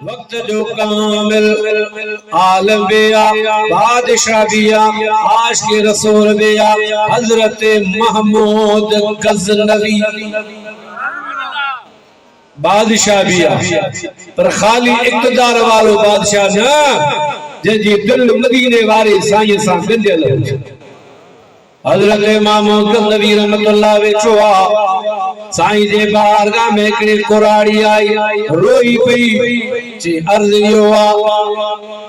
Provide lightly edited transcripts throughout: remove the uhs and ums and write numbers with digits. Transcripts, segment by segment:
वक्त जो कामिल आलम बिया बादशाह बिया आशिक रसूल बिया हजरत महमूद गजनवी बादशाह बिया पर खाली इक़्तिदार वालो बादशाह न जंहिंजी दिल मदीने वारे साईं सां गंढियल हुजे। हजरत महमूद गजनवी रहमतुल्लाह वेठो आ साईं जे बारगाह में हिकिड़ी कुराड़ी आई रोई पई चे अर्ज़ इहो आ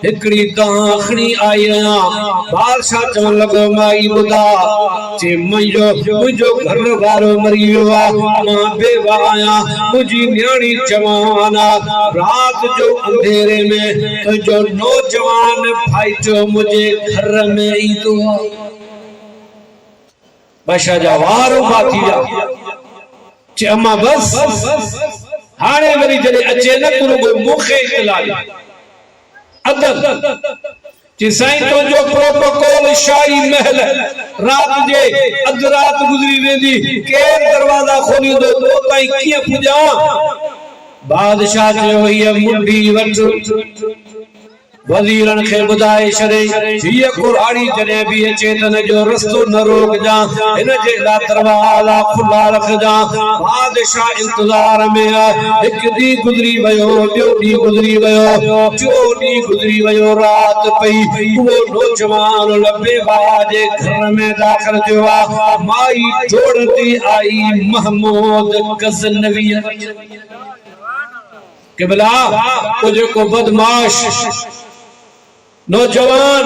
हिकिड़ी तव्हां खणी आई आहियां। बादशाह चवण लॻो माई ॿुधा चे मुंहिंजो घर वारो मरी वियो आहे मां बेवा आहियां मुंहिंजी न्याणी जवान आहे रात जो अंधेरे में तुंहिंजो नौजवान भाइटो मुंहिंजे घर में ईंदो आहे। बादशाह जा वार उभा थी विया चे अम्मा बस हाणे वरी जॾहिं अचे न तूं रुॻो मूंखे इत्तला ॾे अदब चे साईं तुंहिंजो प्रोटोकॉल शाही महल रात जे अध रात गुज़री वेंदी केरु दरवाज़ा खोलींदो तो ताईं कीअं पुॼां। बादशाह चयो हीअ मुंडी वठ वज़ीरन खे ॿुधाए छॾे हीअ कुराड़ी जॾहिं बि अचे त हिन जो रस्तो न रोकजां हिन जे लाइ दरवाज़ा खुला रखजां। बादशाह इंतज़ार में आहे हिकु ॾींहुं गुज़री वियो ॿियो ॾींहुं गुज़री वियो टियों ॾींहुं गुज़री वियो रात पई उहो नौजवान बेवा जे घर में दाख़िल थियो आहे। माई जोड़ती आई महमूद गज़नवी क़िबला को जेको बदमाश नौजवान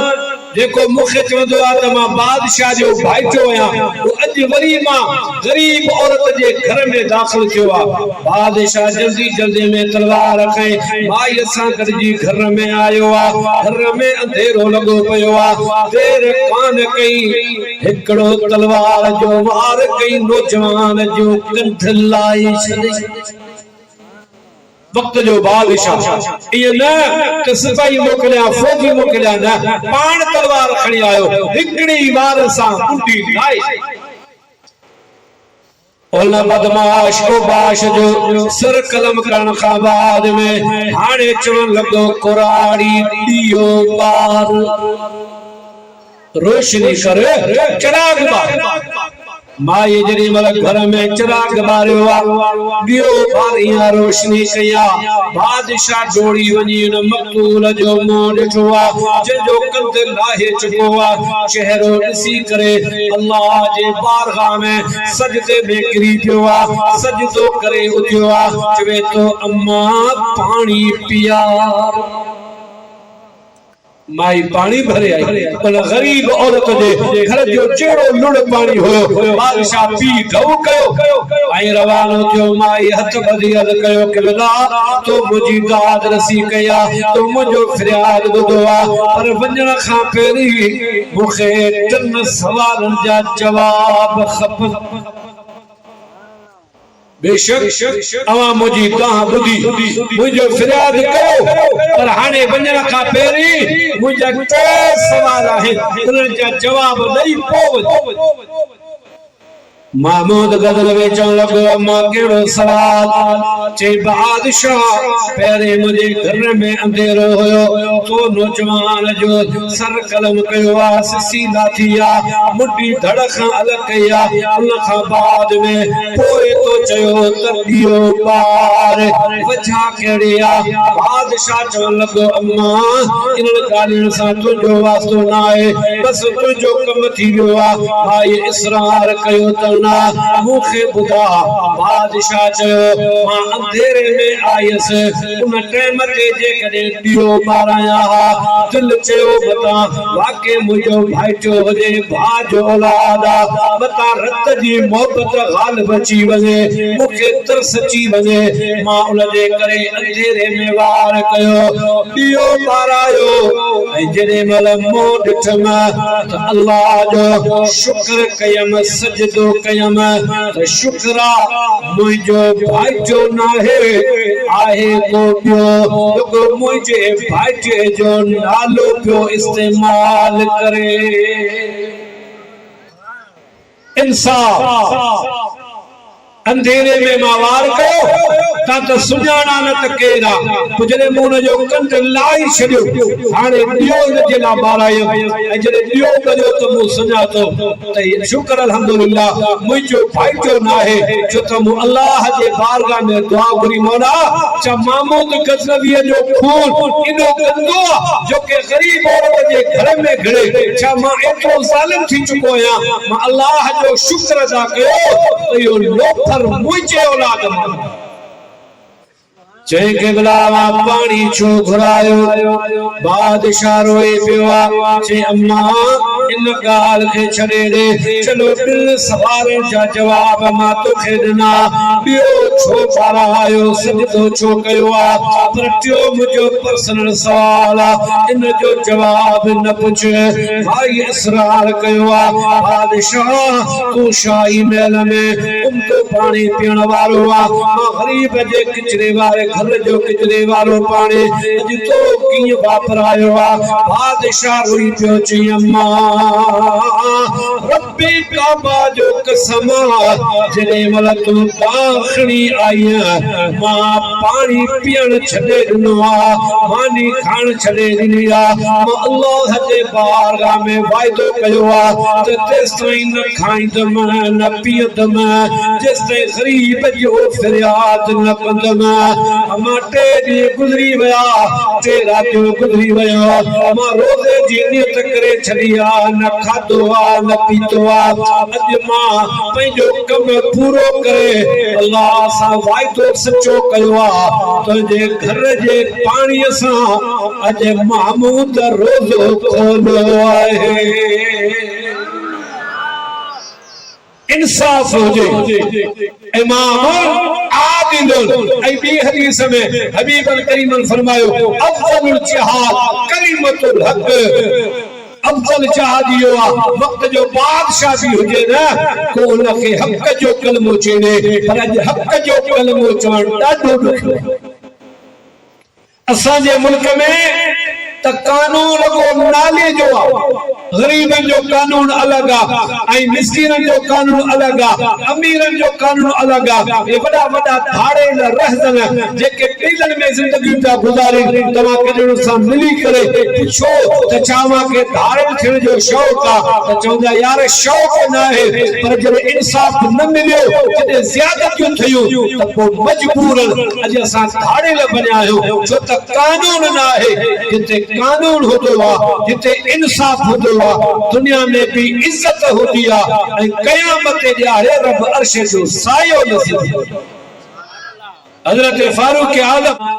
जेको मूंखे चवंदो आहे त मां बादशाह जो भाइटो आहियां वो अॼु वरी मां ग़रीब औरत जे घर में दाख़िल थियो आहे। बादशाह जल्दी जल्दी में तलवार खई माई सां गॾिजी घर में आयो आहे। घर में अंधेरो लॻो पियो आहे देर कान कई हिकिड़ो तलवार जो वार कई नौजवान जो कंठ लाई छॾी। वक्त जो बादशाह ये न त सिपाही मोकिलिया फौजी मोकिलिया न पाण तलवार खणी आयो हिकड़ी वार सां कुंडी लाए ओला बदमाश को बाश जो सर कलम करण खां बाद में हाणे चवण लॻो कुराड़ी दियो बार रोशनी कर चिराग बार। माई जड़ी मल घर में चिराग बारियो ॿियो ॿारियां रोशनी कया। बादशाह डोड़ी वञी न मक़तूल जो मुंहुं ॾिठो जंहिंजो कंध लाहे चुको चेहरो ॾिसी करे अल्लाह जे बारगाह में सजदे में किरी पियो सजदो करे उथियो चवे तो अम्मा पानी पिया। माई पानी भरे आई पर गरीब औरत जे घर जो चेड़ो लुड़ पानी हुयो बादशाह पी ढव कयो आई रवानो थियो। माई हथ ॿधी अर्ज़ कयो कि बिला तो मुंहिंजी दाद रसी कया तो मुंहिंजो फरियाद ॿुधो पर वञण खां पहिरीं मूंखे 3 सवालनि जा जवाब खपनि। बेशक अवां मुंहिंजी तव्हां ॿुधी मुंहिंजो फरियाद कयो पर हाणे वञण खां पहिरीं मुंहिंजा 3 सवाल आहिनि उन्हनि जा जवाब ॾेई पोइ महमूद गज़नवी चवण लॻो अम्मा कहिड़ो सवाल चे बादशाह पहिरें मुंहिंजे घर में अंधेरो हुयो तो नौजवान जो सर कलम कयो सिसी लाथी मुंडी धड़ खां अलॻि कई उन खां बाद में पोइ तो चयो त दियो पार वजह कहिड़ी बादशाह चवण लॻो अम्मा इन्हनि ॻाल्हियुनि सां तुंहिंजो वास्तो न आहे बसि तुंहिंजो कमु थी वियो माई इसरार कयो त मूंखे ॿुधा। बादशाह चयो मां अंधेरे में आयसि उन टाइम ते जेकॾहिं ॾियो ॿारायां दिल चयो बता वाकई मुंहिंजो भाइटो हुजे भाउ जो औलाद बता रत जी मोहबत ग़ालिब अची वञे मूंखे तरस अची वञे मां उन जे करे अंधेरे में वार कयो ॾियो ॿारायो ऐं जॾहिं महिल मूं ॾिठमि त अल्लाह जो शुक्र कयमि सजदो कयमि त शुक्र मुंहिंजो भाइटो नाहे आहे को ॿियो मुंहिंजे भाइटे जो नालो पियो इस्तेमाल करे। इंसाफ अंधेरे में मावार कयो ता तो सुजाना न त केरा कुजरे मोन जो कंठ लाई छडियो हाने दियो न जेला बारायो ए जरे दियो कयो तो मु सुना तो त शुक्र अल्हम्दुलिल्लाह मुजो भाई जो ना है जो तो मु अल्लाह जे बारगाह में दुआ करी मौला चा महमूद गजनवी जो खून इनो गंदो जो के गरीब औरत जे घर में घड़े चा मां एतो जालिम थी चुको या मां अल्लाह जो शुक्र अदा कयो तो यो लोफर मुझे औलाद मां जय के बुलावा पानी छो घुरायो बादशाह रोए पियो जे अम्मा इन गाल के छड़े दे चलो दिल सवार जा जवाब मां तो खेदना बियो छो पारायो सजदो छो कयो आ पर त्यो मुजो पर्सनल सवाल इन जो जवाब न पूछ भाई इसरार कयो आ बादशाह तू शाही महल में तो पानी पीण वालो आ मां गरीब जे किचरे वाले घर जो किचरे वालो पानी अज तो की वापरायो आ बादशाह रोई पियो ची अम्मा रब्बी काबा जो कसम जने मल तू दाखणी आई मां पानी पीण छडे दिनो आ मानी खान छडे दिनी आ मां अल्लाह जे बारगाह में वायदो कयो आ ते तेसई न खाइंदम न पींदम जेसते गरीब जो फरियाद न कंदम मां टे दी गुजरी वया टे रातियों गुजरी वया मां रोज़े जी नियत करे छडिया न खादो आ न पीतो आ अज मां पंहिंजो कम पूरो करे अल्लाह सा वायदो सचो कयो आ तुझे घर जे पानी सा अज महमूद रोज़ो खोलो आहे इंसाफ हो जे इमाम आदिल ऐ बी हदीस में हबीब करीम फरमायो अफजलुल जिहाद कलिमतुल हक अफजल जिहाद यो वक्त जो बादशाह भी हुजे ना को उनके हक जो कलमो चेने पर अज हक जो कलमो चवण ॾाढो ॾुखियो असां जे मुल्क में त कानून लॻो नाले जो गरीबन जो कानून अलग आ मिस्किनन जो कानून अलग आ अमीरन जो कानून अलग आ ये वडा वडा धाड़े न रहजन जेके टीलन में जिंदगी जा गुजारे तमा केड़ो सा मिली करे पुछो त चावा के धाड़े थियण जो शौक आ त चौंदा यार शौक ना है पर जब इंसाफ न मिलियो जदे ज़्यादतियूं थियूं त पो मजबूरन अज असा धाड़े ल बणायो छो त कानून ना है जिते कानून होदो आ जिते इंसाफ होदो दुनिया में भी इज्जत होती है कयामत जे आरे रब अर्श जो सायो नसीब हजरत फारूक आलम